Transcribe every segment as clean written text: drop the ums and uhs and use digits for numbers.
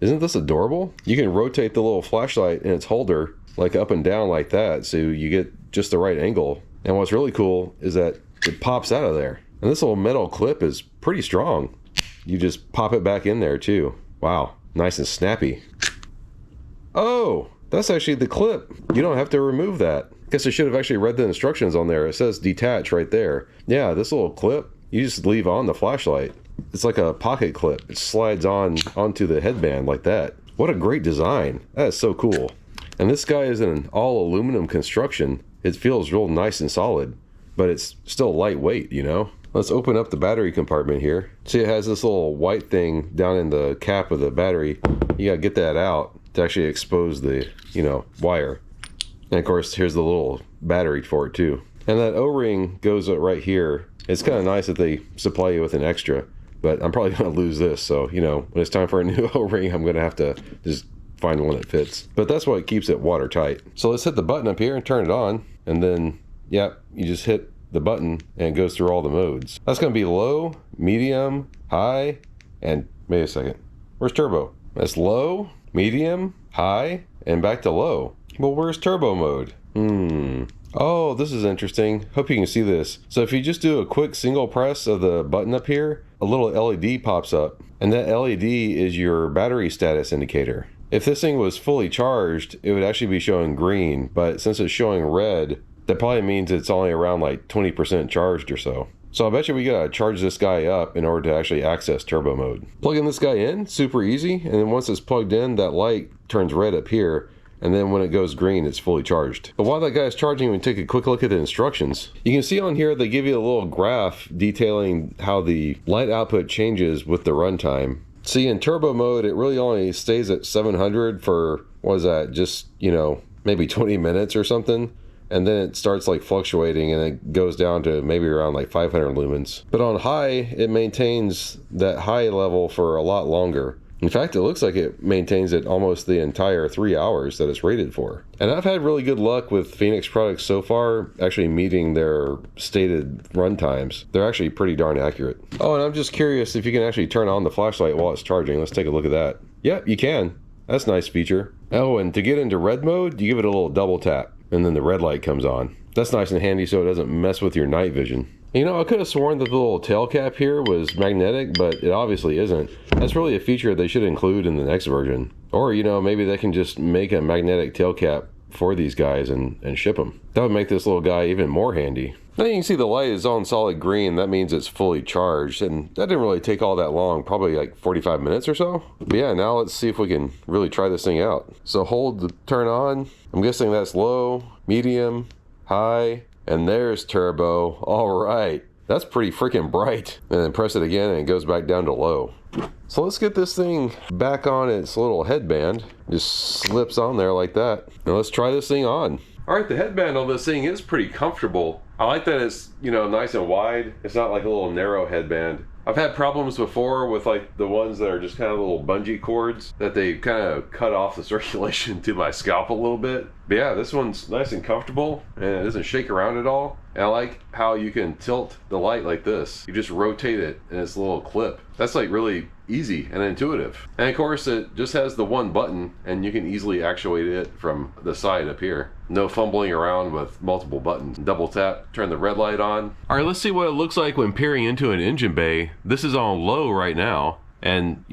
Isn't this adorable? You can rotate the little flashlight in its holder like up and down like that, so you get just the right angle. And what's really cool is that it pops out of there. And this little metal clip is pretty strong. You just pop it back in there too. Wow, nice and snappy. Oh, that's actually the clip. You don't have to remove that. Guess I should have actually read the instructions on there. It says detach right there. Yeah, this little clip, you just leave on the flashlight. It's like a pocket clip. It slides onto the headband like that. What a great design. That is so cool. And this guy is an all aluminum construction. It feels real nice and solid, but it's still lightweight, you know? Let's open up the battery compartment here. See, it has this little white thing down in the cap of the battery. You gotta get that out to actually expose the, wire. And of course, here's the little battery for it too. And that O-ring goes right here. It's kind of nice that they supply you with an extra, but I'm probably gonna lose this. So, when it's time for a new O-ring, I'm gonna have to just find one that fits. But that's what keeps it watertight. So let's hit the button up here and turn it on. And then, you just hit the button and it goes through all the modes. That's gonna be low, medium, high, and wait a second. Where's turbo? That's low, medium, high, and back to low. Well, where's turbo mode? Oh, this is interesting. Hope you can see this. So if you just do a quick single press of the button up here, a little LED pops up, and that LED is your battery status indicator. If this thing was fully charged, it would actually be showing green, but since it's showing red, that probably means it's only around like 20% charged or so. So I bet you we gotta charge this guy up in order to actually access turbo mode. Plugging this guy in, super easy, and then once it's plugged in, that light turns red up here, and then when it goes green, it's fully charged. But while that guy is charging, we take a quick look at the instructions. You can see on here, they give you a little graph detailing how the light output changes with the runtime. See, in turbo mode, it really only stays at 700 for, what is that, just, maybe 20 minutes or something. And then it starts like fluctuating and it goes down to maybe around like 500 lumens. But on high, it maintains that high level for a lot longer. In fact, it looks like it maintains it almost the entire 3 hours that it's rated for. And I've had really good luck with Fenix products so far, actually meeting their stated run times. They're actually pretty darn accurate. Oh, and I'm just curious if you can actually turn on the flashlight while it's charging. Let's take a look at that. Yep, you can. That's a nice feature. Oh, and to get into red mode, you give it a little double tap, and then the red light comes on. That's nice and handy so it doesn't mess with your night vision. I could have sworn that the little tail cap here was magnetic, but it obviously isn't. That's really a feature they should include in the next version. Or, maybe they can just make a magnetic tail cap for these guys and ship them. That would make this little guy even more handy. Now you can see the light is on solid green. That means it's fully charged, and that didn't really take all that long, probably like 45 minutes or so. But yeah, now let's see if we can really try this thing out. So hold the turn on. I'm guessing that's low, medium, high, and there's turbo. All right, that's pretty freaking bright. And then press it again and it goes back down to low. So let's get this thing back on its little headband. Just slips on there like that. Now let's try this thing on. All right, the headband on this thing is pretty comfortable. I like that it's, nice and wide. It's not like a little narrow headband. I've had problems before with like the ones that are just kind of little bungee cords that they kind of cut off the circulation to my scalp a little bit. But yeah, this one's nice and comfortable and it doesn't shake around at all. And I like how you can tilt the light like this. You just rotate it in its little clip. That's like really easy and intuitive. And of course it just has the one button and you can easily actuate it from the side up here. No fumbling around with multiple buttons. Double tap, turn the red light on. All right, let's see what it looks like when peering into an engine bay. This is on low right now. And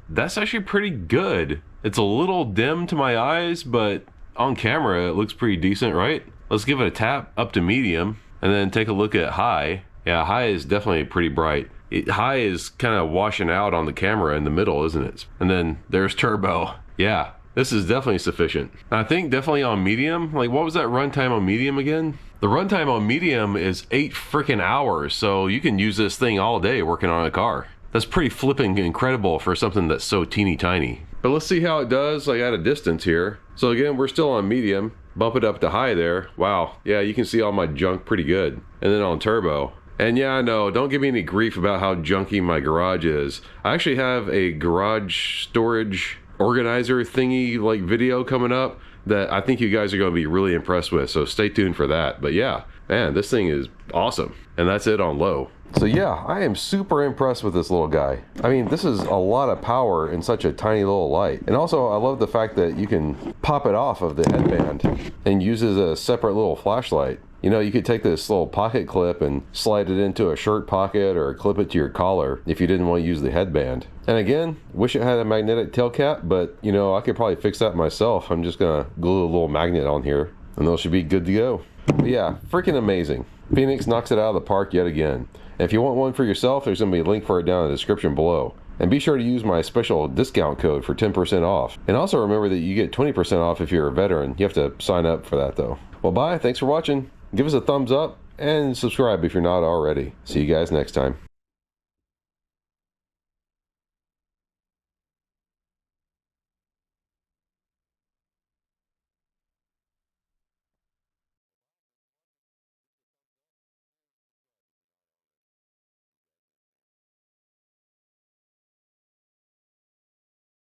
that's actually pretty good. It's a little dim to my eyes, but on camera, it looks pretty decent, right? Let's give it a tap up to medium and then take a look at high. Yeah, high is definitely pretty bright. High is kind of washing out on the camera in the middle, isn't it? And then there's turbo. Yeah, this is definitely sufficient. I think definitely on medium, like what was that runtime on medium again? The runtime on medium is 8 freaking hours, so you can use this thing all day working on a car. That's pretty flipping incredible for something that's so teeny tiny. But let's see how it does like at a distance here. So again, we're still on medium. Bump it up to high there. Wow, yeah, you can see all my junk pretty good. And then on turbo. And yeah, I know, don't give me any grief about how junky my garage is. I actually have a garage storage organizer thingy like video coming up that I think you guys are going to be really impressed with. So stay tuned for that. But yeah, man, this thing is awesome. And that's it on low. So yeah, I am super impressed with this little guy. I mean, this is a lot of power in such a tiny little light. And also, I love the fact that you can pop it off of the headband and use it as a separate little flashlight. You know, you could take this little pocket clip and slide it into a shirt pocket or clip it to your collar if you didn't want to use the headband. And again, wish it had a magnetic tail cap, but you know, I could probably fix that myself. I'm just gonna glue a little magnet on here and those should be good to go. But yeah, freaking amazing. Fenix knocks it out of the park yet again. And if you want one for yourself, there's going to be a link for it down in the description below. And be sure to use my special discount code for 10% off. And also remember that you get 20% off if you're a veteran. You have to sign up for that though. Well, bye. Thanks for watching. Give us a thumbs up and subscribe if you're not already. See you guys next time.